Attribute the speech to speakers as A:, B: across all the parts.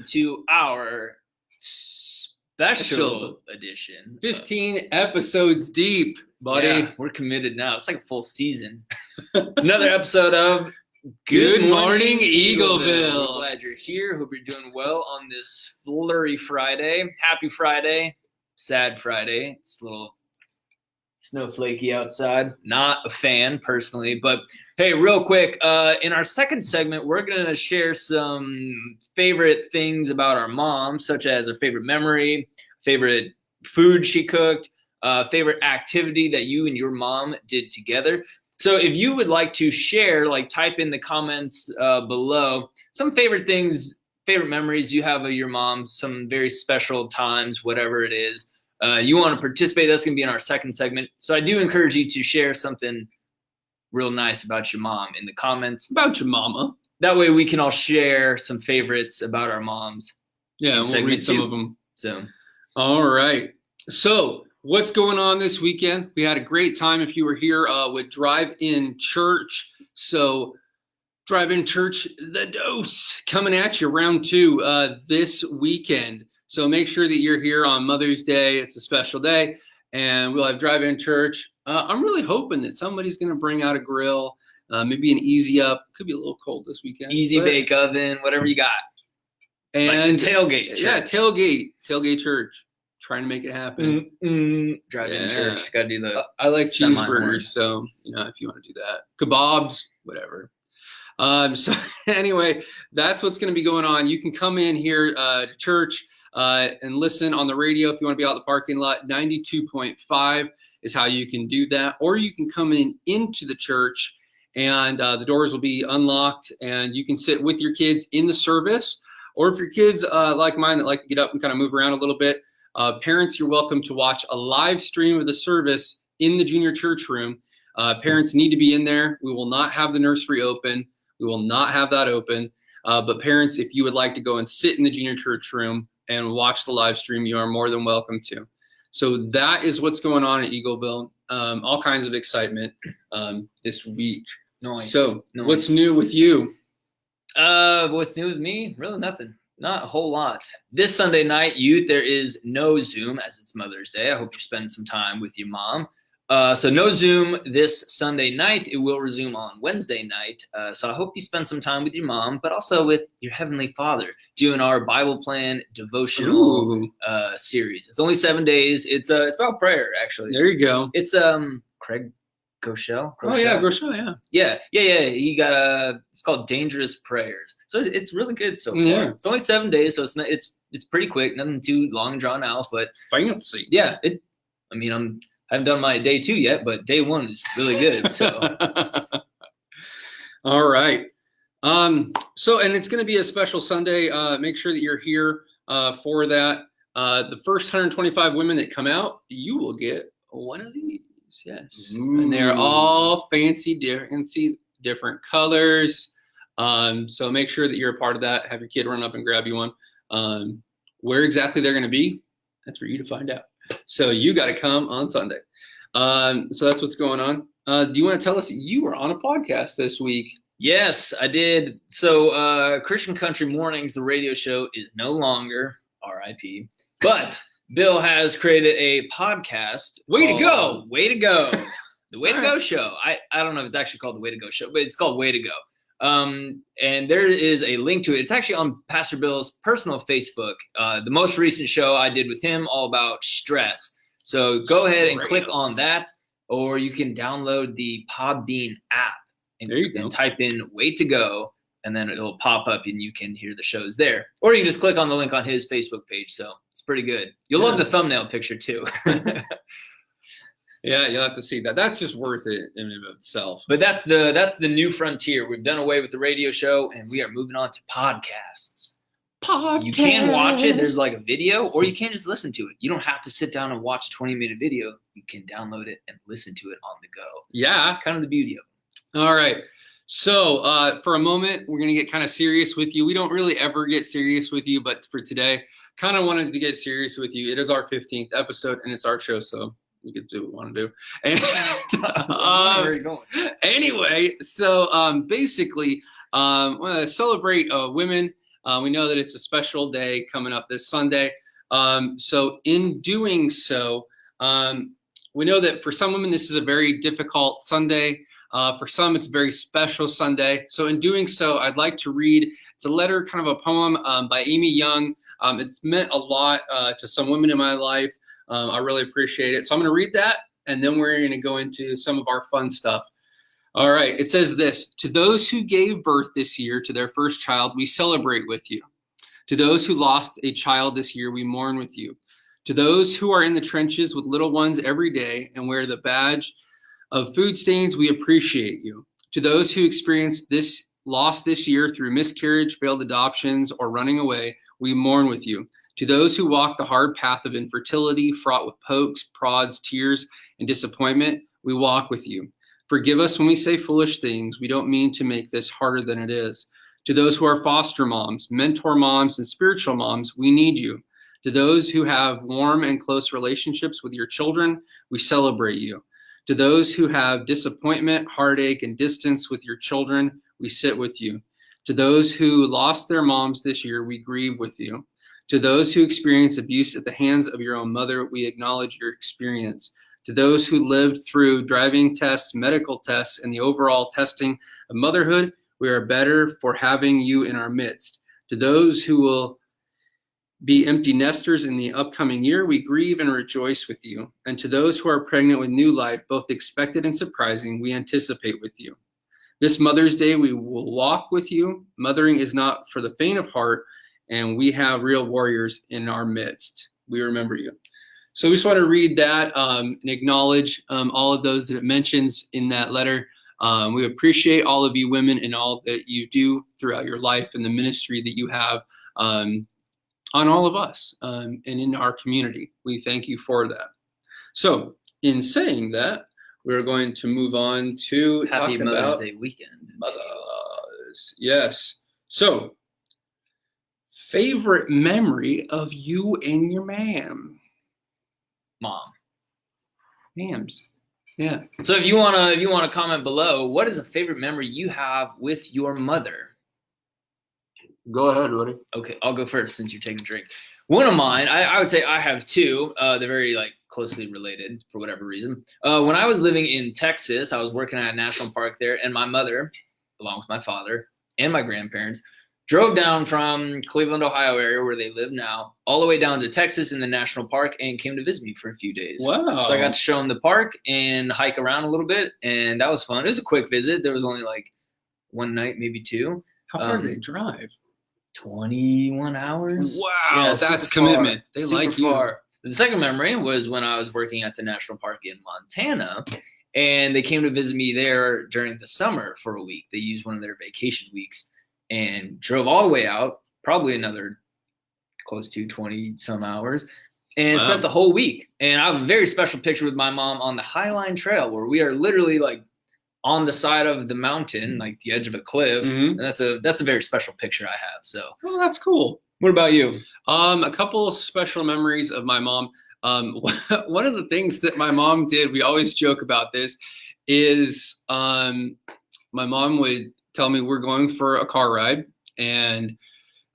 A: to our special edition.
B: 15 episodes deep, buddy.
A: Yeah, we're committed now. It's like a full season. Another episode of
B: Good Morning Eagleville.
A: We're glad you're here. Hope you're doing well on this flurry Friday. Happy Friday. Sad Friday. It's a little snowflakey outside. Not a fan personally, but hey, real quick, in our second segment, we're going to share some favorite things about our mom, such as a favorite memory, favorite food she cooked, favorite activity that you and your mom did together. So if you would like to share, type in the comments below some favorite things, favorite memories you have of your mom, some very special times, whatever it is. You want to participate, that's going to be in our second segment. So I do encourage you to share something real nice about your mom in the comments.
B: About your mama.
A: That way we can all share some favorites about our moms.
B: Yeah, we'll read some of them.
A: So,
B: all right. So what's going on this weekend? We had a great time if you were here with Drive-In Church. So Drive-In Church, the dose, coming at you, round 2 this weekend. So make sure that you're here on Mother's Day. It's a special day, and we'll have Drive-In Church. I'm really hoping that somebody's going to bring out a grill, maybe an easy up. Could be a little cold this weekend.
A: Easy bake oven, whatever you got.
B: And
A: tailgate church.
B: Yeah, tailgate church. Trying to make it happen.
A: Drive-In church. Got to do the
B: I like cheeseburgers, so if you want to do that. Kebabs, whatever. So anyway, that's what's going to be going on. You can come in here to church and listen on the radio if you want to be out in the parking lot. 92.5 is how you can do that. Or you can come into the church, and the doors will be unlocked, and you can sit with your kids in the service. Or if your kids, like mine, that like to get up and kind of move around a little bit, parents, you're welcome to watch a live stream of the service in the junior church room. Parents need to be in there. We will not have the nursery open. We will not have that open. But parents, if you would like to go and sit in the junior church room and watch the live stream, you are more than welcome to. So that is what's going on at Eagleville. All kinds of excitement this week.
A: Nice.
B: So what's new with you?
A: What's new with me? Really nothing. Not a whole lot. This Sunday night, youth, there is no Zoom as it's Mother's Day. I hope you're spending some time with your mom. So no Zoom this Sunday night. It will resume on Wednesday night. So I hope you spend some time with your mom, but also with your Heavenly Father, doing our Bible plan devotional series. It's only 7 days. It's about prayer, actually.
B: There you go.
A: It's Craig Groeschel.
B: Oh yeah, Groeschel,
A: yeah. He got it's called Dangerous Prayers. So it's really good so far.
B: Yeah.
A: It's only 7 days, so it's pretty quick, nothing too long and drawn out, but
B: fancy.
A: Yeah, I haven't done my day 2 yet, but day 1 is really good. So
B: all right. So and it's going to be a special Sunday. Make sure that you're here for that. The first 125 women that come out, you will get one of these. Yes. Ooh. And they're all fancy, different colors. So make sure that you're a part of that. Have your kid run up and grab you one. Where exactly they're going to be, that's for you to find out. So you got to come on Sunday. So that's what's going on. Do you want to tell us you were on a podcast this week?
A: Yes, I did. So Christian Country Mornings, the radio show, is no longer RIP, but Bill has created a podcast.
B: Way to go.
A: The Way to Go Show. I don't know if it's actually called The Way to Go Show, but it's called Way to Go. And there is a link to it. It's actually on Pastor Bill's personal Facebook. The most recent show I did with him, all about stress. So go ahead and click on that, or you can download the Podbean app and type in Way to Go, and then it'll pop up and you can hear the shows there. Or you can just click on the link on his Facebook page. So it's pretty good. You'll love the thumbnail picture too.
B: Yeah, you'll have to see that. That's just worth it in and of itself.
A: But that's the new frontier. We've done away with the radio show, and we are moving on to podcasts. You can watch it. There's like a video, or you can just listen to it. You don't have to sit down and watch a 20-minute video. You can download it and listen to it on the go.
B: Yeah.
A: Kind of the beauty of it.
B: All right. So for a moment, we're going to get kind of serious with you. We don't really ever get serious with you, but for today, kind of wanted to get serious with you. It is our 15th episode, and it's our show, so we can do what we want to do. And,
A: where are you going?
B: Anyway, so basically, want to celebrate women We know that it's a special day coming up this Sunday. So in doing so, we know that for some women, this is a very difficult Sunday. For some, it's a very special Sunday. So in doing so, I'd like to read, it's a letter, kind of a poem by Amy Young. It's meant a lot to some women in my life. I really appreciate it. So I'm going to read that, and then we're going to go into some of our fun stuff. All right. It says this: to those who gave birth this year to their first child, we celebrate with you. To those who lost a child this year, we mourn with you. To those who are in the trenches with little ones every day and wear the badge of food stains, we appreciate you. To those who experienced this loss this year through miscarriage, failed adoptions, or running away, we mourn with you. To those who walk the hard path of infertility, fraught with pokes, prods, tears, and disappointment, we walk with you. Forgive us when we say foolish things. We don't mean to make this harder than it is. To those who are foster moms, mentor moms, and spiritual moms, we need you. To those who have warm and close relationships with your children, we celebrate you. To those who have disappointment, heartache, and distance with your children, we sit with you. To those who lost their moms this year, we grieve with you. To those who experience abuse at the hands of your own mother, we acknowledge your experience. To those who lived through driving tests, medical tests, and the overall testing of motherhood, we are better for having you in our midst. To those who will be empty nesters in the upcoming year, we grieve and rejoice with you. And to those who are pregnant with new life, both expected and surprising, we anticipate with you. This Mother's Day, we will walk with you. Mothering is not for the faint of heart, and we have real warriors in our midst. We remember you. So we just want to read that and acknowledge all of those that it mentions in that letter. We appreciate all of you women and all that you do throughout your life and the ministry that you have on all of us and in our community. We thank you for that. So in saying that, we're going to move on to
A: Happy
B: talking
A: Mother's
B: about
A: Day weekend.
B: mothers. Yes. So favorite memory of you and your ma'am. Mams. Yeah.
A: So if you wanna comment below, what is a favorite memory you have with your mother?
B: Go ahead, buddy.
A: Okay, I'll go first since you're taking a drink. One of mine, I would say I have two. They're very closely related for whatever reason. When I was living in Texas, I was working at a national park there, and my mother, along with my father and my grandparents, drove down from Cleveland, Ohio area where they live now, all the way down to Texas in the national park and came to visit me for a few days.
B: Wow.
A: So I got to show them the park and hike around a little bit, and that was fun. It was a quick visit. There was only one night, maybe two.
B: How far did they drive?
A: 21 hours.
B: Wow,
A: Yeah,
B: that's
A: super
B: commitment.
A: Far,
B: they
A: super
B: like you.
A: Far. The second memory was when I was working at the national park in Montana, and they came to visit me there during the summer for a week. They used one of their vacation weeks and drove all the way out, probably another close to 20 some hours, and spent the whole week. And I have a very special picture with my mom on the Highline Trail where we are literally on the side of the mountain, the edge of a cliff.
B: Mm-hmm.
A: And that's a very special picture I have. So,
B: oh, that's cool.
A: What about you?
B: A couple of special memories of my mom. One of the things that my mom did, we always joke about this, is my mom would tell me we're going for a car ride, and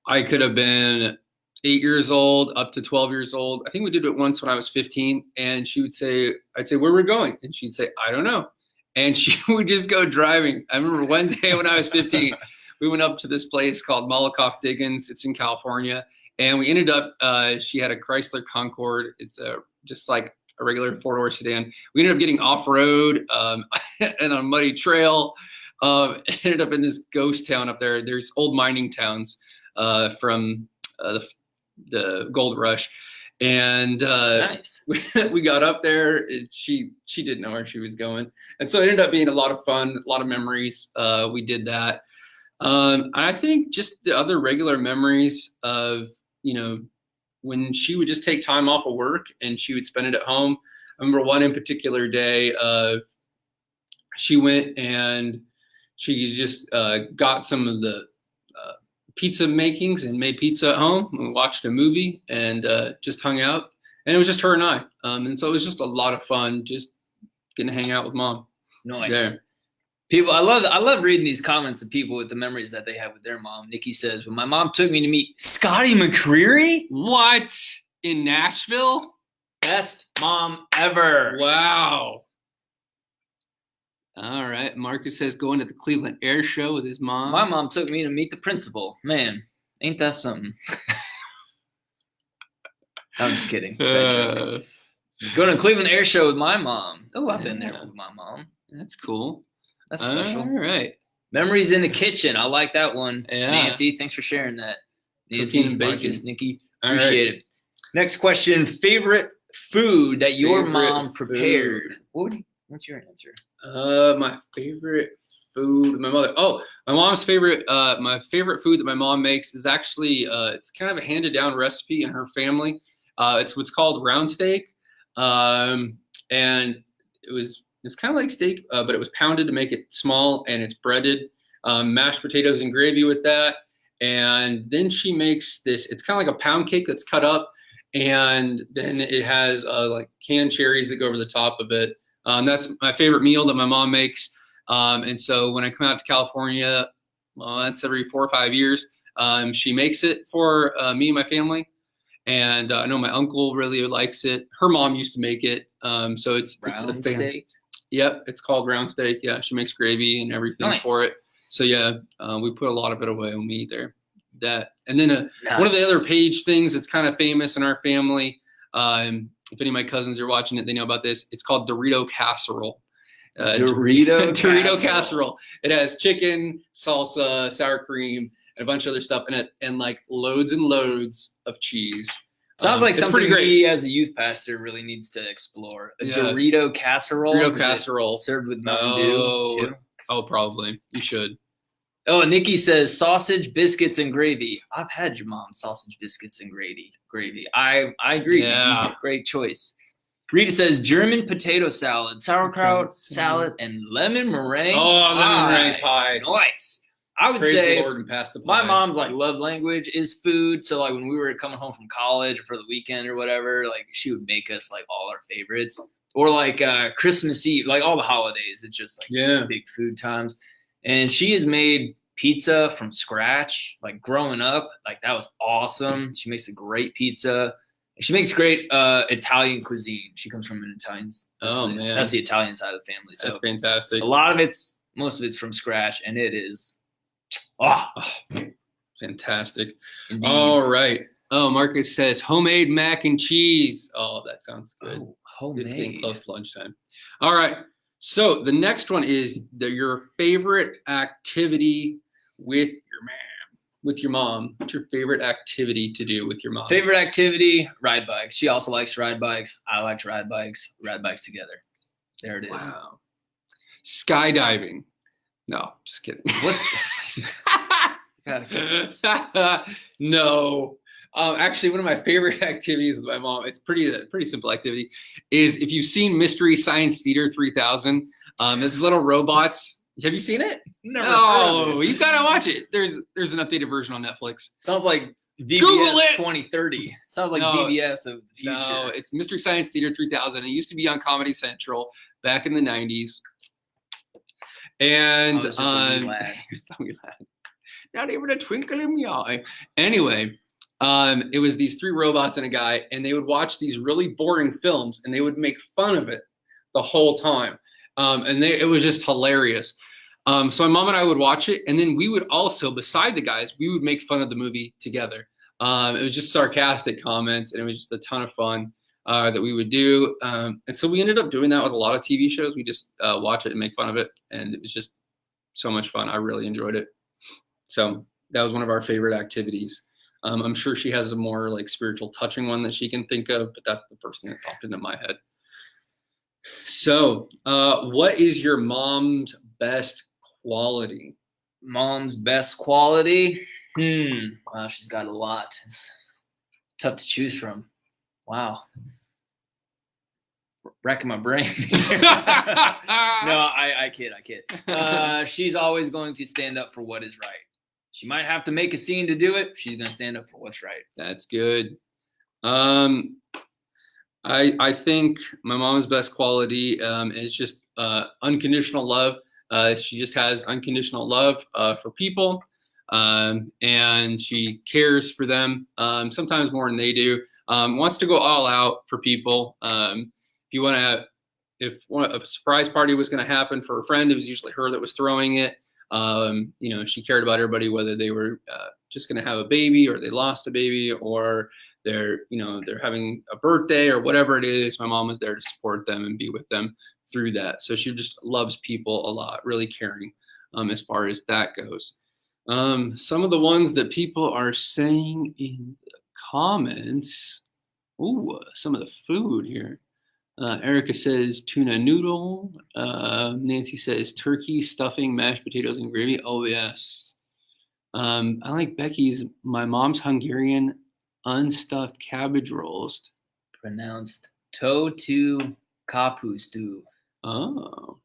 B: I could have been 8 years old up to 12 years old. I think we did it once when I was 15, and she would say, I'd say, where are we going? And she'd say, I don't know. And she would just go driving. I remember one day when I was 15, we went up to this place called Malakoff Diggins. It's in California. And we ended up, she had a Chrysler Concorde. It's just like a regular four-door sedan. We ended up getting off-road and on a muddy trail. Ended up in this ghost town up there. There's old mining towns from the gold rush. And
A: nice.
B: we got up there. She didn't know where she was going. And so it ended up being a lot of fun, a lot of memories. We did that. I think just the other regular memories of, when she would just take time off of work and she would spend it at home. I remember one in particular day, she went and she just got some of the pizza makings and made pizza at home. We watched a movie and just hung out. And it was just her and I. And so it was just a lot of fun just getting to hang out with Mom.
A: Nice.
B: There.
A: People, I love reading these comments of people with the memories that they have with their mom. Nikki says, when my mom took me to meet Scotty McCreery.
B: What? In Nashville?
A: Best mom ever.
B: Wow. All right. Marcus says going to the Cleveland Air Show with his mom.
A: My mom took me to meet the principal. Man, ain't that something? I'm just kidding. Going to Cleveland Air Show with my mom. Oh, I've been there with my mom.
B: That's cool.
A: That's special.
B: All right.
A: Memories in the kitchen. I like that one.
B: Yeah.
A: Nancy, thanks for sharing that. Nancy,
B: Cooking and bacon.
A: Marcus, Nikki, appreciate it. Next question. Favorite food that your mom prepared? What's your answer?
B: My favorite food. My mom's favorite. My favorite food that my mom makes is actually it's kind of a handed down recipe in her family. It's what's called round steak, and it's kind of like steak, but it was pounded to make it small, and it's breaded, mashed potatoes and gravy with that, and then she makes this. It's kind of like a pound cake that's cut up, and then it has like canned cherries that go over the top of it. That's my favorite meal that my mom makes. And so when I come out to California, well, that's every 4 or 5 years, she makes it for me and my family. And I know my uncle really likes it. Her mom used to make it. So it's
A: round steak.
B: Yep, it's called round steak. Yeah, she makes gravy and everything for it. So yeah, we put a lot of it away when we eat there. That and then one of the other page things that's kind of famous in our family. If any of my cousins are watching it, they know about this. It's called Dorito casserole.
A: Dorito
B: casserole. It has chicken, salsa, sour cream, and a bunch of other stuff in it, and like loads and loads of cheese.
A: Sounds like something he, as a youth pastor, really needs to explore. Dorito casserole.
B: Dorito casserole
A: served with Mountain Dew too.
B: Oh, probably. You should.
A: Oh, Nikki says sausage, biscuits, and gravy. I've had your mom's sausage, biscuits, and gravy. I agree.
B: Yeah.
A: Great choice. Rita says German potato salad, sauerkraut salad, and lemon meringue.
B: Oh, lemon meringue pie.
A: Nice. I would
B: Praise
A: say
B: the Lord and pass the pie.
A: My mom's like love language is food. So like when we were coming home from college or for the weekend or whatever, like she would make us like all our favorites. Or like Christmas Eve, like all the holidays. It's just like big food times. And she has made pizza from scratch, like growing up. Like that was awesome. She makes a great pizza. She makes great Italian cuisine. She comes from an Italian.
B: Man,
A: that's the Italian side of the family. So
B: that's fantastic.
A: A lot of most of it's from scratch, and it is
B: fantastic.
A: Indeed.
B: All right. Oh, Marcus says homemade mac and cheese. Oh, that sounds good.
A: Oh, homemade.
B: It's getting close to lunchtime. All right. So the next one is your favorite activity with your mom. What's your favorite activity to do with your mom?
A: Favorite activity, ride bikes. She also likes to ride bikes. I like to ride bikes. Ride bikes together. There it is.
B: Wow. Skydiving. No, just kidding.
A: What?
B: No. Actually, one of my favorite activities with my mom, it's pretty simple activity, is if you've seen Mystery Science Theater 3000, there's little robots. Have you seen it? No, you've got to watch it. There's an updated version on Netflix.
A: Sounds like VBS 2030. Sounds like VBS of the future.
B: No, it's Mystery Science Theater 3000. It used to be on Comedy Central back in the 90s. And
A: just a wee lad.
B: Not even a twinkle in my eye. Anyway, it was these three robots and a guy, and they would watch these really boring films, and they would make fun of it the whole time. It was just hilarious. So my mom and I would watch it, and then we would also, beside the guys, we would make fun of the movie together. It was just sarcastic comments, and it was just a ton of fun that we would do. And so we ended up doing that with a lot of TV shows. We just watch it and make fun of it, and it was just so much fun. I really enjoyed it. So that was one of our favorite activities. I'm sure she has a more like spiritual touching one that she can think of, but that's the first thing that popped into my head. So what is your mom's best quality?
A: Mom's best quality? Wow, she's got a lot. It's tough to choose from. Wow. Wrecking my brain. No, I kid. She's always going to stand up for what is right. She might have to make a scene to do it. She's going to stand up for what's right.
B: That's good. I think my mom's best quality is just unconditional love. She just has unconditional love for people, and she cares for them sometimes more than they do. Wants to go all out for people. If a surprise party was going to happen for a friend, it was usually her that was throwing it. She cared about everybody, whether they were just going to have a baby or they lost a baby or they're having a birthday or whatever it is. My mom was there to support them and be with them through that. So she just loves people a lot, really caring as far as that goes. Some of the ones that people are saying in the comments. Ooh, some of the food here. Erica says tuna noodle. Nancy says turkey, stuffing, mashed potatoes, and gravy. Oh, yes. I like Becky's, my mom's Hungarian unstuffed cabbage rolls.
A: Pronounced totu kapustu.
B: Oh.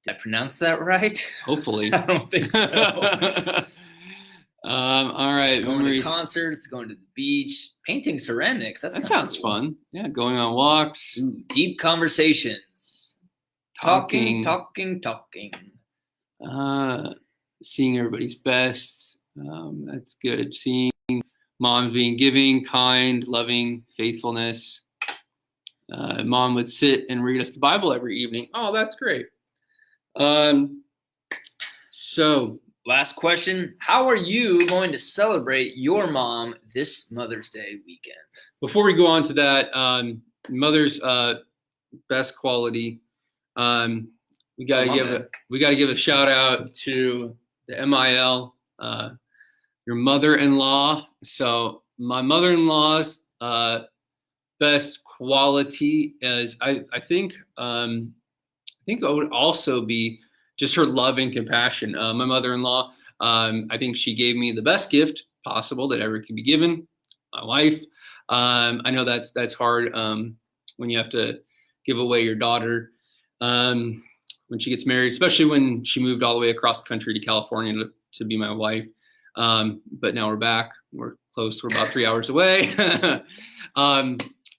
A: Did I pronounce that right?
B: Hopefully.
A: I don't think so.
B: All right.
A: Going to concerts, going to the beach, painting ceramics. That sounds
B: cool. Fun. Yeah, going on walks.
A: Ooh, deep conversations. Talking.
B: Seeing everybody's best. That's good. Seeing mom being giving, kind, loving, faithfulness. Mom would sit and read us the Bible every evening. Oh, that's great. So
A: last question. How are you going to celebrate your mom this Mother's Day weekend?
B: Before we go on to that, mother's best quality. We got to give a shout out to the MIL, your mother-in-law. So my mother-in-law's best quality is I think it would also be just her love and compassion. My mother-in-law, I think she gave me the best gift possible that ever could be given, my wife. I know that's hard when you have to give away your daughter when she gets married, especially when she moved all the way across the country to California to be my wife. But now we're back. We're close. We're about 3 hours away.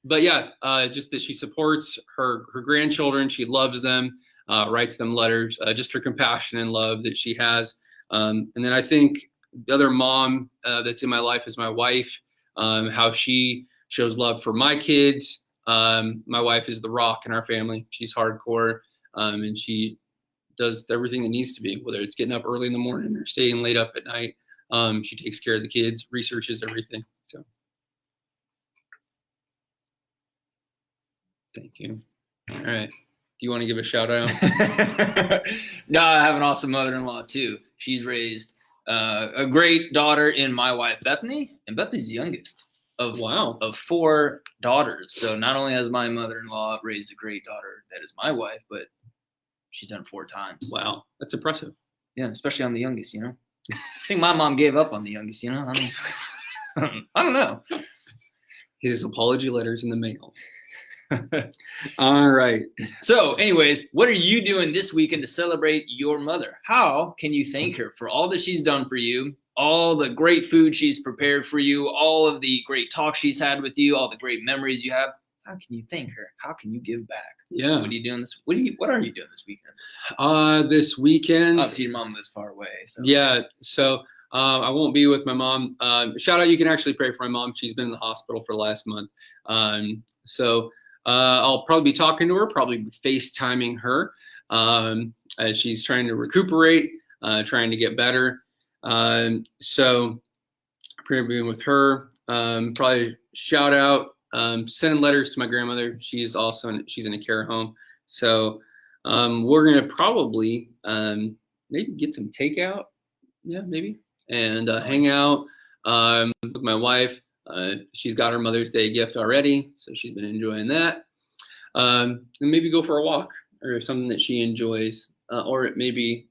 B: But yeah, just that she supports her grandchildren. She loves them. Writes them letters, just her compassion and love that she has. And then I think the other mom that's in my life is my wife, how she shows love for my kids. My wife is the rock in our family. She's hardcore, and she does everything that needs to be, whether it's getting up early in the morning or staying late up at night. She takes care of the kids, researches everything. So thank you. All right. Do you want to give a shout out?
A: No, I have an awesome mother-in-law too. She's raised a great daughter in my wife, Bethany, and Bethany's the youngest of 4 daughters. So not only has my mother-in-law raised a great daughter that is my wife, but she's done 4 times.
B: Wow, that's impressive.
A: Yeah, especially on the youngest, I think my mom gave up on the youngest, I don't know.
B: His apology letters in the mail. All right.
A: So anyways, what are you doing this weekend to celebrate your mother? How can you thank her for all that she's done for you, all the great food she's prepared for you, all of the great talks she's had with you, all the great memories you have? How can you thank her? How can you give back?
B: Yeah.
A: What are you doing what are you doing this
B: weekend? This weekend.
A: Obviously your mom lives far away. So.
B: Yeah. So I won't be with my mom. Shout out, you can actually pray for my mom. She's been in the hospital for the last month. I'll probably be talking to her, probably FaceTiming her as she's trying to recuperate, trying to get better. So pray being with her. Probably shout out, sending letters to my grandmother. She's in a care home. So we're going to probably maybe get some takeout. Yeah, maybe. And hang out with my wife. She's got her Mother's Day gift already, so she's been enjoying that. And maybe go for a walk or something that she enjoys, or it may be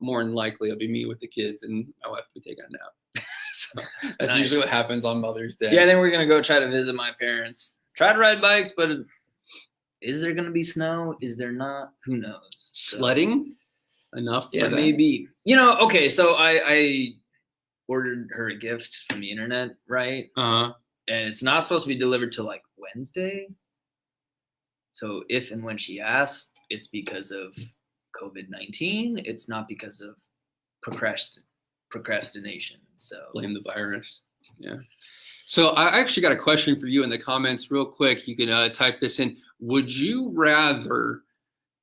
B: more than likely it'll be me with the kids and my wife will be taking a nap. So that's usually what happens on Mother's Day.
A: Yeah, then we're gonna go try to visit my parents. Try to ride bikes, but is there gonna be snow? Is there not? Who knows?
B: Sledding enough?
A: Yeah, maybe. Okay, so I ordered her a gift from the internet, right?
B: And
A: it's not supposed to be delivered till like Wednesday. So if and when she asks, it's because of COVID-19. It's not because of procrastination. So
B: blame the virus. Yeah. So I actually got a question for you in the comments real quick. You can type this in. Would you rather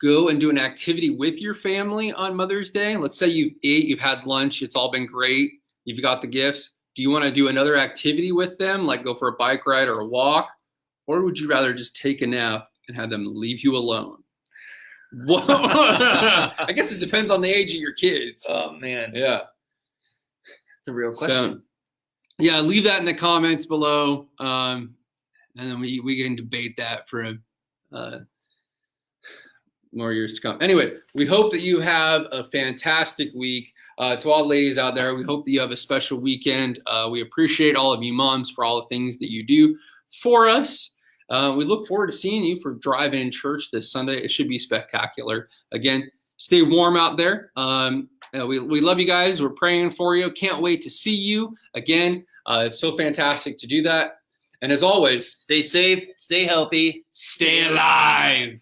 B: go and do an activity with your family on Mother's Day? Let's say you've ate, you've had lunch, it's all been great, you've got the gifts. Do you want to do another activity with them, like go for a bike ride or a walk? Or would you rather just take a nap and have them leave you alone? I guess it depends on the age of your kids.
A: Oh, man.
B: Yeah.
A: It's a real question.
B: So, yeah, leave that in the comments below. And then we can debate that for more years to come. Anyway, we hope that you have a fantastic week. To all ladies out there, we hope that you have a special weekend. We appreciate all of you moms for all the things that you do for us. We look forward to seeing you for drive-in church this Sunday. It should be spectacular. Again, stay warm out there. We love you guys. We're praying for you. Can't wait to see you again. It's so fantastic to do that. And as always,
A: stay safe, stay healthy,
B: stay alive.